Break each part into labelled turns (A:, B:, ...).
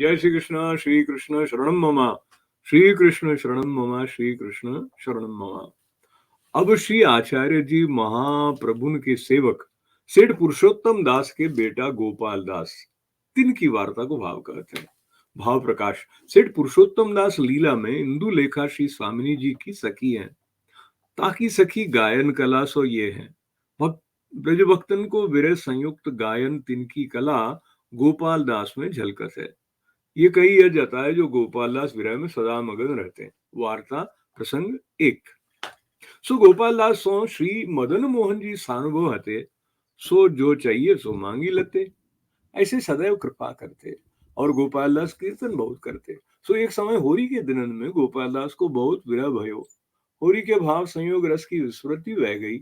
A: जय श्री कृष्ण शरणम मम, श्री कृष्ण शरणम मम, श्री कृष्ण शरणम मम। अब श्री आचार्य जी महाप्रभु के सेवक सेठ पुरुषोत्तम दास के बेटा गोपाल दास तीन की वार्ता को भाव कहते हैं। भाव प्रकाश। सेठ पुरुषोत्तम दास लीला में इंदु लेखा श्री स्वामिनी जी की सखी हैं। ताकि सखी गायन कला सो ये है। भक्त ब्रज भक्तन को विरह संयुक्त गायन तिनकी कला गोपाल दास में झलकत है। ये कही यह जाता है जो गोपाल दास विरह में सदा मगन रहते हैं। वार्ता प्रसंग एक। सो गोपाल दास सो श्री मदन मोहन जी सानुभव हते, सो जो चाहिए सो मांगी लते। ऐसे सदैव कृपा करते और गोपाल दास कीर्तन बहुत करते। सो एक समय होरी के दिनन में गोपाल दास को बहुत विरह भयो। होरी के भाव संयोग रस की विस्मृति बह गई।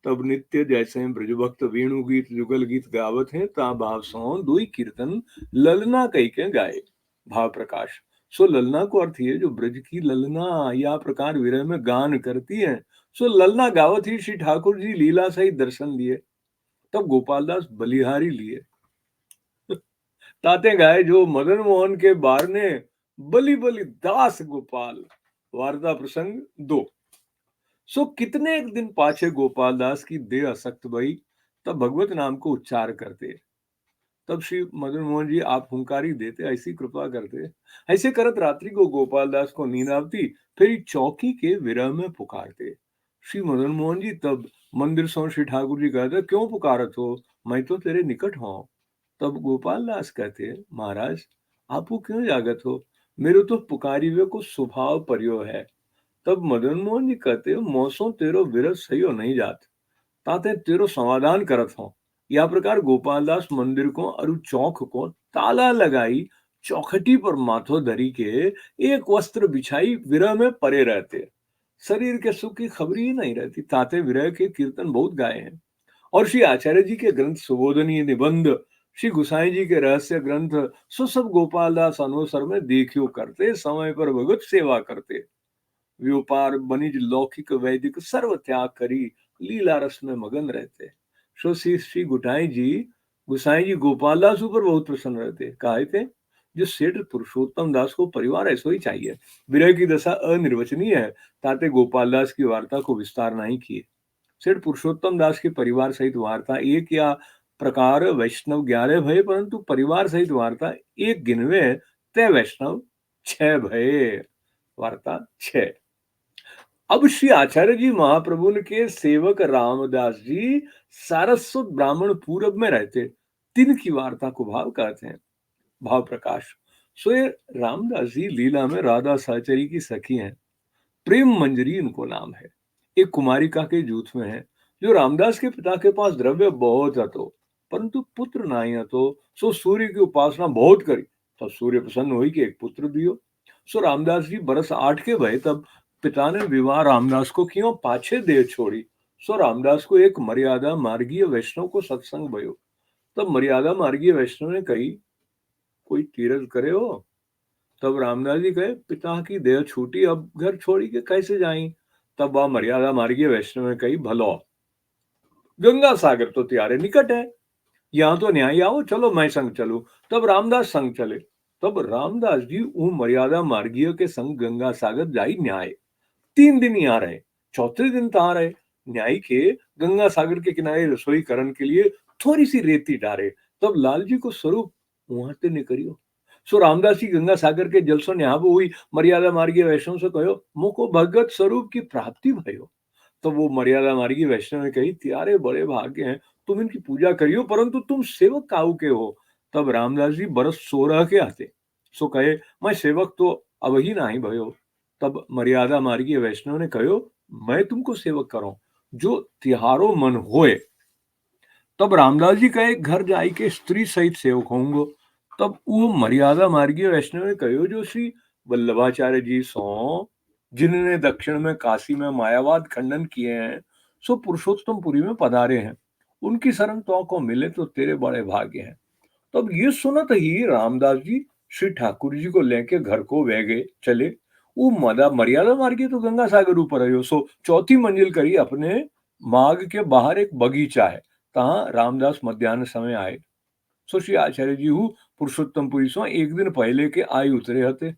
A: तब नित्य जैसे ब्रजभक्त वेणु गीत जुगल गीत गावत हैं ता भाव सो दुई कीर्तन ललना कई के गाए। भाव प्रकाश। सो ललना को अर्थ ये जो ब्रज की ललना या प्रकार विरह में गान करती है। सो ललना गावत ही श्री ठाकुर जी लीला सहित दर्शन लिए। तब गोपाल दास बलिहारी लिए ताते गाए जो मदन मोहन के बारने बलि बलि दास गोपाल। वार्ता प्रसंग दो। सो कितने एक दिन पाछे गोपाल दास की देह असक्त भई, तब भगवत नाम को उच्चार करते। तब श्री मदन मोहन जी आप हुंकारी देते, ऐसी कृपा करते। ऐसे करत रात्रि को गोपाल दास को नींद आवती, फिर चौकी के विरह में पुकारते। श्री मदन मोहन जी तब मंदिर सो श्री ठाकुर जी कहते, क्यों पुकारत हो, मैं तो तेरे निकट हूं। तब गोपाल दास कहते, महाराज आपू क्यों जागत हो, मेरे तो पुकारी हुए को स्वभाव पर्यो है। तब मदन मोहन जी कहते, मौसों तेरो विरह सही नहीं जात, ताते तेरो समाधान करत हो। या प्रकार गोपालदास मंदिर को अरु चौक को ताला लगाई, चौखटी पर माथो धरी के एक वस्त्र बिछाई विरह में परे रहते। शरीर के सुख की खबर ही नहीं रहती। ताते विरह के कीर्तन बहुत गाए हैं। और श्री आचार्य जी के ग्रंथ सुबोधनीय निबंध, श्री गुसाई जी के रहस्य ग्रंथ, सो सब गोपालदास अनुसर में देखियो करते, समय पर भगवत सेवा करते। व्यापार बनिज लौकिक वैदिक सर्व त्याग करी, लीला रस में मगन रहते। सो श्री गुसाई जी गोपाल दास ऊपर बहुत प्रसन्न रहते। कहे थे जो सेठ पुरुषोत्तम दास को परिवार ऐसा ही चाहिए। विरह की दशा अनिर्वचनीय है, ताते गोपाल दास की वार्ता को विस्तार नहीं किए। सेठ पुरुषोत्तम दास के परिवार सहित वार्ता एक या प्रकार वैष्णव 11 भय, परंतु परिवार सहित वार्ता एक गिनवे ते वैष्णव 6 भय। वार्ता 6। अब श्री आचार्य जी महाप्रभु के सेवक रामदास जी सारस्वत ब्राह्मण पूरब में रहते। तीन की वार्ता को भाव कहते हैं। भाव प्रकाश। सो ये रामदास जी लीला में राधा सहचरी की सखी हैं। प्रेम मंजरी इनको नाम है। एक कुमारिका के जूथ में है। जो रामदास के पिता के पास द्रव्य बहुत हतो, परंतु पुत्र नहीं हतो। सो सूर्य की उपासना बहुत करी, तब सूर्य प्रसन्न हुई कि एक पुत्र दियो। सो रामदास जी बरस 8 के भय, तब पिता ने विवाह रामदास को क्यों पाछे दे छोड़ी। सो रामदास को एक मर्यादा मार्गीय वैष्णव को सत्संग भयो। तब मर्यादा मार्गीय वैष्णव ने कही, कोई तीरथ करे हो। तब रामदास जी कहे, पिता की देह छूटी, अब घर छोड़ी के कैसे जाई। तब वह मर्यादा मार्गीय वैष्णव ने कही, भलो गंगा सागर तो त्यारे निकट है, यहाँ तो न्याय आओ, चलो मैं संग चलू। तब रामदास संग चले। तब रामदास जी वो मर्यादा मार्गीय के संग गंगा सागर जाई न्याय। 3 दिन यहाँ रहे, चौथे दिन तहाँ रहे। न्याय के गंगा सागर के किनारे रसोई करण के लिए थोड़ी सी रेती डारे। तब लाल जी को स्वरूप वहां ते निकरियो। सो रामदास जी गंगा सागर के जल सो न्याबो हुई। मर्यादा मार्गीय वैष्णव से कहो, मुको भगत स्वरूप की प्राप्ति भयो। तो वो मर्यादा मार्गी वैष्णव ने कही, त्यारे बड़े भाग्य हैं, तुम इनकी पूजा करियो, परंतु तुम सेवक काऊ के हो। तब रामदास जी बरस 16 के आते। सो कहे, मैं सेवक तो अब ही नहीं भयो। तब मर्यादा मार्गी वैष्णव ने कहो, मैं तुमको सेवक करो, जो तिहारो मन होए। तब रामदास जी कहे, घर जाई के स्त्री सहित सेवक होंगो। तब वो मर्यादा मार्गी वैष्णव ने कहो, जो श्री वल्लभाचार्य जी सो, जिन्होंने दक्षिण में काशी में मायावाद खंडन किए हैं, सो पुरुषोत्तमपुरी में पधारे हैं। उनकी शरण तो को मिले तो तेरे बड़े भाग्य हैं। तब ये सुनत ही रामदास जी श्री ठाकुर जी को लेके घर को वे गए चले। वो मर्यादा मार्गी तो गंगा सागर ऊपर है। सो चौथी मंजिल करी अपने मार्ग के बाहर एक बगीचा है, तहां रामदास मध्यान्ह समय आए। सो श्री आचार्य जी हूँ पुरुषोत्तमपुरी सो एक दिन पहले के आई उतरे हते।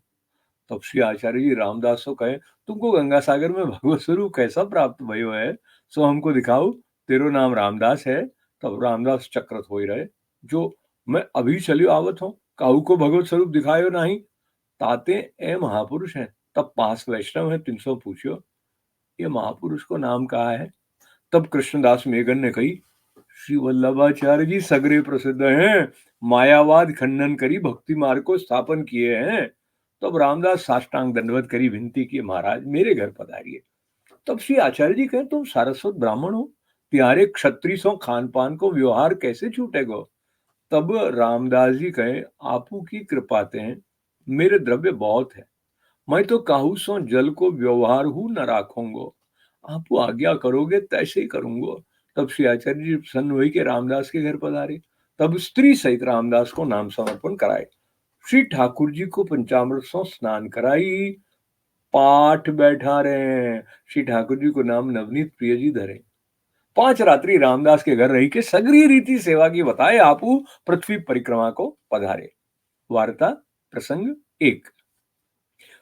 A: तब श्री आचार्य जी रामदास को कहे, तुमको गंगा सागर में भगवत स्वरूप कैसा प्राप्त भयो है, सो हमको दिखाओ। तेरो नाम रामदास है। तब रामदास चक्रत हो रहे, जो मैं अभी चलियो आवत हूँ, काहू को भगवत स्वरूप दिखायो नहीं। ताते ए महापुरुष हैं। तब पास वैष्णव है, 300 पूछियो ये महापुरुष को नाम कहा है। तब कृष्णदास मेघन ने कही, श्री वल्लभाचार्य जी सगरे प्रसिद्ध हैं, मायावाद खंडन करी भक्ति मार्ग को स्थापन किए हैं। तब रामदास साष्टांग दंडवत करी विनती की, महाराज मेरे घर पधारिए। तब श्री आचार्य जी कहे, तुम सारस्वत ब्राह्मण हो, प्यारे क्षत्रिय सो खान पान को व्यवहार कैसे छूटेगो। तब रामदास जी कहे, आपू की कृपाते हैं, मेरे द्रव्य बहुत है, मैं तो काहू सो जल को व्यवहार हूं न राखूंगो, आप आज्ञा करोगे तैसे ही करूंगो। तब श्री आचार्य जी प्रसन्न हुई के रामदास के घर पधारे। तब स्त्री सहित रामदास को नाम समर्पण कराए। श्री ठाकुर जी को पंचामृत से स्नान कराई, पाठ बैठा रहे। श्री ठाकुर जी को नाम नवनीत प्रिय जी धरे। 5 रात्रि रामदास के घर रही के सगरी रीति सेवा की बताए, आपू पृथ्वी परिक्रमा को पधारे। वार्ता प्रसंग 1।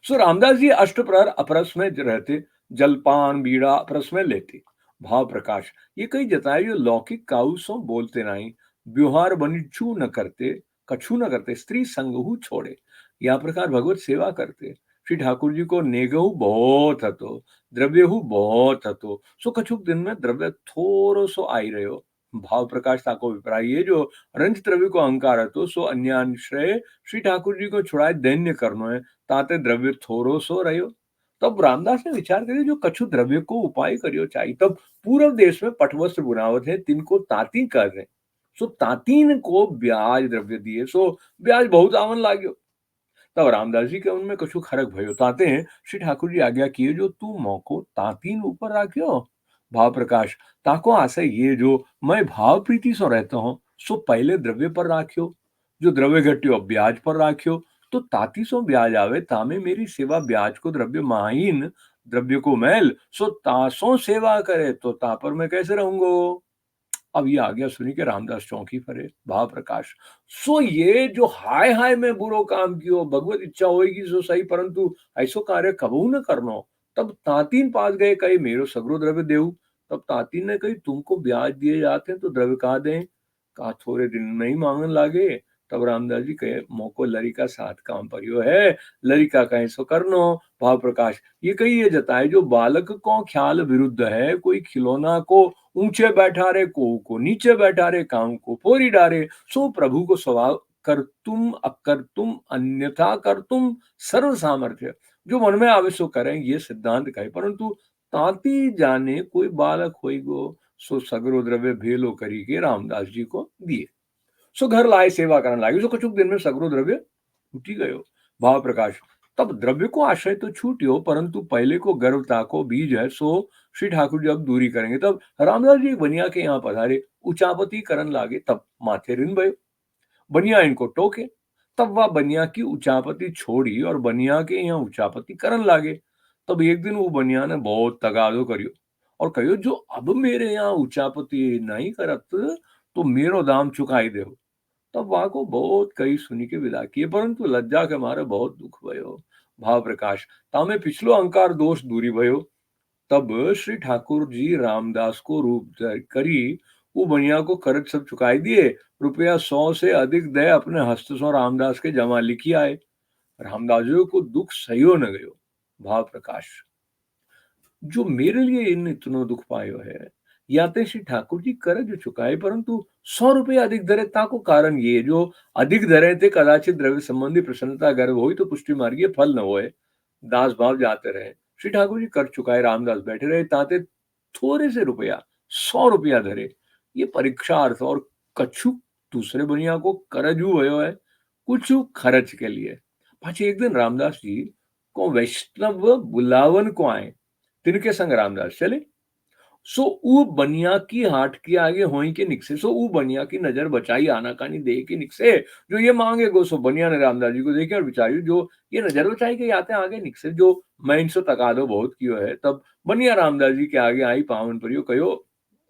A: सो रामदास जी अष्टप्रहर अपरस में रहते, जलपान बीड़ा अपरस में लेते। भाव प्रकाश ये कई जताए, जो लौकिक काऊ सो बोलते नहीं, व्यवहार बनिचू न करते, कछु न करते, स्त्री संगहु छोड़े, या प्रकार भगवत सेवा करते। श्री ठाकुर जी को नेगहु बहुत हतो, द्रव्यहु बहुत हतो, सो कछुक दिन में द्रव्य थोड़ो सो आई रहो। भाव प्रकाश ताको विप्राय, ये जो रंज द्रव्य को अहंकार हतो, सो अन्याश्रय श्री ठाकुर जी को छुड़ाए दैन्य करनो है, ताते द्रव्य थोरो सो रहो। तब रामदास ने विचार करियो, जो कछु द्रव्य को उपाय करियो चाहिए। तब पूर्व देश में पटवस्त्र बुनावत है, तिनको ताती कर रहे, सो तातीन को ब्याज द्रव्य दिए, सो ब्याज बहुत आवन लाग्यो। तब रामदास जी के उनमें कछु खरक भयो, ताते हैं श्री ठाकुर जी आज्ञा किए, जो तू मौको तातीन ऊपर राख्यो। भाव प्रकाश ताको आशय ये, जो मैं भाव प्रीति सो रहता हूँ, सो पहले द्रव्य पर राख्यो, जो द्रव्य घट्यो ब्याज पर राख्यो, तो ताती सो ब्याज आवे, तामे मेरी सेवा ब्याज को द्रव्य माहीन, द्रव्य को मैल, सो तासो सेवा करे, तो ता पर मैं कैसे रहूंगो। अब ये आ गया सुनी के रामदास चौंकी परे। भाव प्रकाश सो ये जो हाय हाय में बुरो काम कियो, भगवत इच्छा होगी सो सही, परंतु ऐसो कार्य कबू न करनो। तब तातीन पास गए, कही मेरो सगरो द्रव्य देऊ। तब तातीन ने कही, तुमको ब्याज दिए जाते हैं तो द्रव्य कहा दें, कहा थोड़े दिन नहीं मांगन लागे। तब रामदास जी कहे, मोको लरिका साथ काम परियो है, लरिका कहे सो करनो। भाव प्रकाश ये कही ये जताए, जो बालक को ख्याल विरुद्ध है, कोई खिलौना को ऊंचे बैठा रे, को नीचे बैठा रे, काम को फोरी डारे, सो प्रभु को स्वभाव कर तुम अकर तुम अन्यथा कर तुम सर्व सामर्थ्य, जो मन में आवे सो करें, ये सिद्धांत कहे। परंतु तांति जाने कोई बालक होई गो, सो सगरो द्रव्य भेलो करी के रामदास जी को दिए। सो घर लाए सेवा करने लागे, सो कछुक दिन में सगरो द्रव्य छूटी गयो। भाव प्रकाश तब द्रव्य को आश्रय तो छूटियो, परंतु पहले को गर्वता को बीज है, सो श्री ठाकुर जी अब दूरी करेंगे। तब रामदास जी बनिया के यहाँ पधारे, उचापती करन लागे। तब माथे रिन भयो, बनिया इनको टोके। तब वह बनिया की उचापती छोड़ी और बनिया के यहाँ उचापती करन लागे। तब एक दिन वो बनिया ने बहुत तगादो करियो और कहियो, जो अब मेरे यहाँ उचापती नहीं करत, तो मेरो दाम चुकाई दे। तब वहां को बहुत कई सुनी के विदा किए, परंतु लज्जा के मारे बहुत दुख भयो। भाव प्रकाश तामे पिछलो अहंकार दोष दूरी भयो। तब श्री ठाकुर जी रामदास को रूप करी, वो बनिया को कर्ज सब चुकाई दिए। रुपया 100 से अधिक दे अपने हस्त सो रामदास के जमा लिखी आए। रामदास जी को दुख सहियो न गयो। भाव प्रकाश जो मेरे लिए इन इतनो दुख पायो है, या तो श्री ठाकुर जी कर्ज चुकाए, परंतु 100 रुपये अधिक धरे, ताको कारण ये, जो अधिक धरे थे कदाचित द्रव्य संबंधी प्रसन्नता गर्व हुई, तो पुष्टि मार्गीय फल न होए, दास भाव जाते रहे। श्री ठाकुर जी कर चुकाए, रामदास बैठे रहे, ताते थोड़े से रुपया 100 रुपया धरे, ये परीक्षा अर्थ, और कछु दूसरे बनिया को करजू भयो है, कुछ खर्च के लिए। पाछे एक दिन रामदास जी को वैष्णव बुलावन को आए, तिनके संग रामदास चले। सो ऊ बनिया की हाट के आगे होई के निकसे, सो ऊ बनिया की नजर बचाई, आनाकानी दे के निकसे, जो ये मांगे गो। सो बनिया ने रामदास जी को देखे और विचारी, जो ये नजर बचाई के आते आगे निकसे, जो मैं इनसे तकादो बहुत कियो है। तब बनिया रामदास जी के आगे आई, पावन परियो कहो,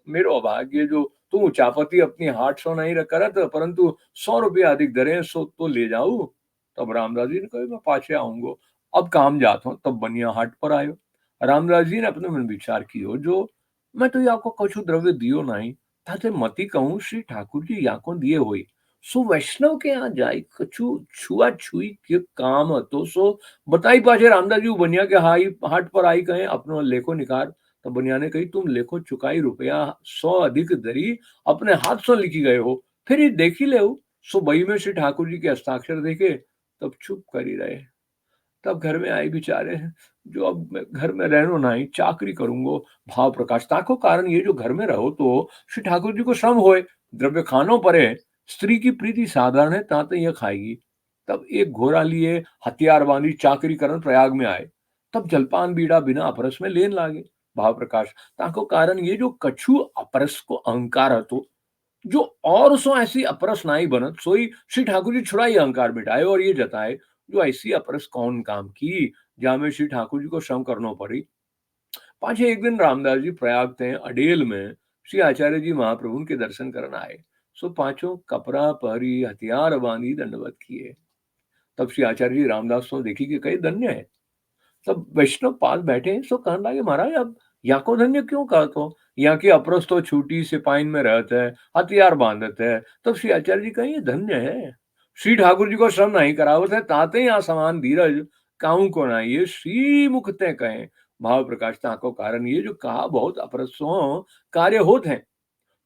A: मेरो अभाग्य जो तू चापती अपनी 800 नहीं करत, परंतु 100 रुपया अधिक धरे सो तो ले जाऊं। तब रामदास जी ने कहा मैं पाछे आऊंगो, अब काम जात हूं। तब बनिया हाट पर आयो। रामदास जी ने अपने मन विचार कियो, जो मैं तो याको कछु द्रव्य दियो नहीं, ताते मती कहूं श्री ठाकुर जी याको दिए होई। सो वैष्णव के यहाँ जाई कछु छुआ छुई के काम तो सो बताई पाछे रामदास जी बनिया के हाट पर आई कहे अपनो लेखो निकार। तो बनिया ने कही तुम लेखो चुकाई रुपया 100 अधिक दरी अपने हाथ से लिखी गए हो, फिर ये देखी ले। सो बई में श्री ठाकुर जी के हस्ताक्षर देखे, तब चुप कर ही रहे। तब घर में आई बेचारे, जो अब मैं घर में रहनो नहीं, चाकरी करूंगो। भाव प्रकाश ताको कारण ये जो घर में रहो तो श्री ठाकुर जी को श्रम होए, द्रव्य खानो पड़े। स्त्री की प्रीति साधारण है, ताते यह खाएगी। तब एक घोड़ा लिए हथियार बांधी चाकरी करन प्रयाग में आए। तब जलपान बीड़ा बिना अपरस में लेन लागे। भाव प्रकाश ताको कारण ये जो कछु अपरस को अहंकार हतो, जो और सो ऐसी अपरस नाई बनत, सोई श्री ठाकुर जी छुड़ाई अहंकार मिटाए और ये जताए जो ऐसी अपरस कौन काम की, जामे श्री ठाकुर जी को श्रम करनो पड़ी। पाछे एक दिन रामदास जी प्रयाग थे अडेल में श्री आचार्य जी महाप्रभु के दर्शन करन आए। सो पांचों कपड़ा पहरी हथियार बांधी दंडवत किए। तब श्री आचार्य जी रामदास तो देखी कि कई धन्य है। सब वैष्णव पास बैठे हैं, सो कहने लगे महाराज अब यहाँ को धन्य क्यों कहते हो, यहाँ की अपरस तो छूटी सिपाहीन में रहते है, हथियार बांधते है। तब श्री आचार्य जी कहें ये धन्य है, श्री ठाकुर जी को श्रम नहीं करावत है, ताते यहाँ समान धीरज काहू को ना, ये श्री मुखते कहें। भाव प्रकाश ताको कारण ये जो कहा बहुत अपरसों कार्य होत है,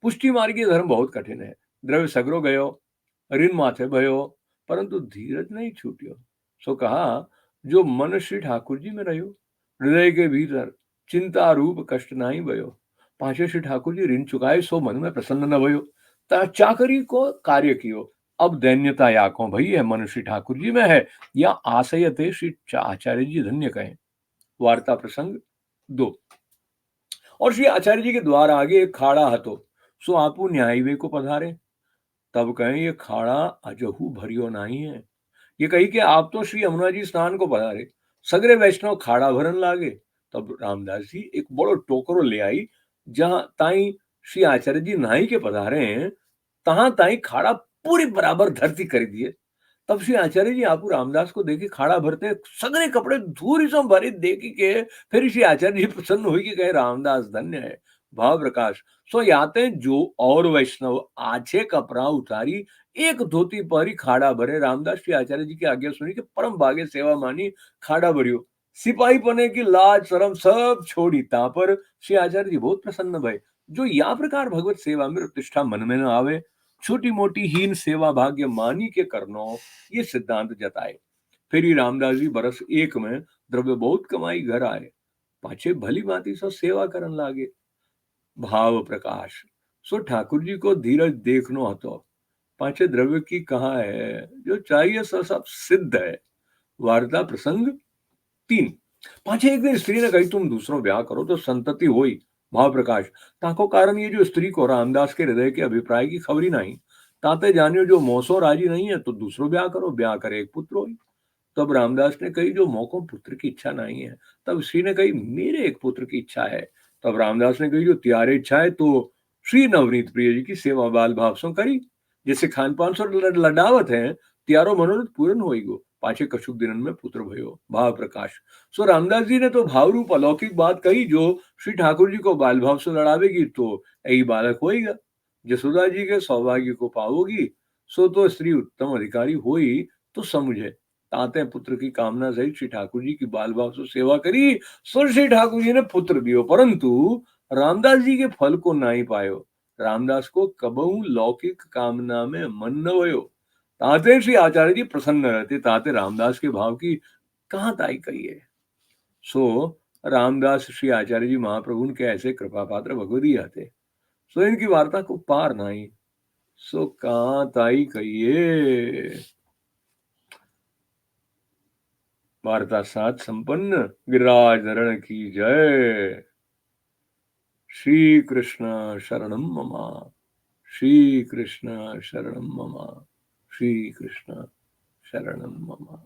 A: पुष्टि मार्गी धर्म बहुत कठिन है। द्रव्य सगरो गयो, ऋण माथे भयो, परंतु धीरज नहीं छूटियो। सो कहा जो मन श्री ठाकुर जी में रहो, हृदय के भीतर चिंता रूप कष्ट नहीं भयो। पांचे श्री ठाकुर जी ऋण चुकाए, सो मन में प्रसन्न न भयो। चाकरी को कार्य कियो, अब दैन्यता या को भई है मन श्री ठाकुर जी में है, या आशयते श्री आचार्य जी धन्य कहें। वार्ता प्रसंग 2। और श्री आचार्य जी के द्वार आगे एक खाड़ा हतो, सो आपू न्यायवे को पधारे। तब कहें ये खाड़ा अजहू भरियो नहीं है। ये कही कि आप तो श्री यमुना जी स्नान को पधारे, सगरे वैष्णव खाड़ा भरन लागे। तब रामदास जी एक बड़ो टोकरो ले आई, जहां ताई श्री आचार्य जी नहाई के पधारे हैं, तहां ताई खाड़ा पूरी बराबर धरती कर दिए। तब श्री आचार्य जी आपू रामदास को देखे खाड़ा भरते, सगरे कपड़े धूरी सो भरी देखी के फिर श्री आचार्य जी प्रसन्न हुई कि कहे रामदास धन्य है। भाव प्रकाश सो याते जो और वैष्णव आछे कपड़ा उतारी, एक धोती पहरी खाड़ा भरे। रामदास श्री आचार्य जी की आज्ञा सुनी कि परम भागे सेवा मानी खाड़ा भरियो। सिपाही पने की लाज शरम सब छोड़ी, ता पर श्री आचार्य जी बहुत प्रसन्न भय। जो या प्रकार भगवत सेवा में प्रतिष्ठा मन में न आवे, छोटी मोटी हीन सेवा भाग्य मानी के करनो, ये सिद्धांत जताए। फिर ही रामदास जी बरस एक में द्रव्य बहुत कमाई घर आए, पाछे भली भांति सो सेवा करन लागे। भाव प्रकाश सो ठाकुर जी को धीरज देखनो हतो, पाछे द्रव्य की कहा है, जो चाहिए सो सब सिद्ध है। वार्ता प्रसंग 3। पाछे एक दिन स्त्री ने कही तुम दूसरो ब्याह करो तो संतति होई। भाव प्रकाश ताको कारण ये जो स्त्री को रामदास के हृदय के अभिप्राय की खबरी नहीं, ताते जानियो जो मोसो राजी नहीं है तो दूसरो ब्याह करो, ब्याह करे एक पुत्र होई। तब रामदास ने कही जो मोको पुत्र की इच्छा नहीं है। तब श्री ने कही मेरे एक पुत्र की इच्छा है। तब रामदास ने कही जो त्यारे इच्छा है तो श्री नवनीत प्रिय जी की सेवा बाल भाव सो करी, जैसे खान पान सो लडावत है, त्यारो मनोरथ पूर्ण होई गो। पाछे कछुक दिनन में पुत्र भयो। भाव प्रकाश सो रामदास जी ने तो भाव रूप अलौकिक बात कही, जो श्री ठाकुर जी को बाल भाव से लड़ावेगी तो यही बालक होएगा। जसोदा जी के सौभाग्य को पाओगी, सो तो स्त्री उत्तम अधिकारी होई तो समझे। ताते पुत्र की कामना सहित श्री ठाकुर जी की बाल भाव से सेवा करी, सो श्री ठाकुर जी ने पुत्र दियो, परंतु रामदास जी के फल को नहीं पायो। रामदास को कबहू लौकिक कामना में मन न भयो। ताते श्री आचार्य जी प्रसन्न रहते, ताते रामदास के भाव की कहाँ ताई कही है। सो रामदास श्री आचार्य जी महाप्रभु के ऐसे कृपा पात्र भगवती आते, सो इनकी वार्ता को पार नहीं, सो कहाँ ताई कहिए। वार्ता 7 संपन्न। गिरिराज धरण की जय। श्री कृष्ण शरणम ममा, श्री कृष्ण शरणम ममा, श्री कृष्ण शरणम ममा।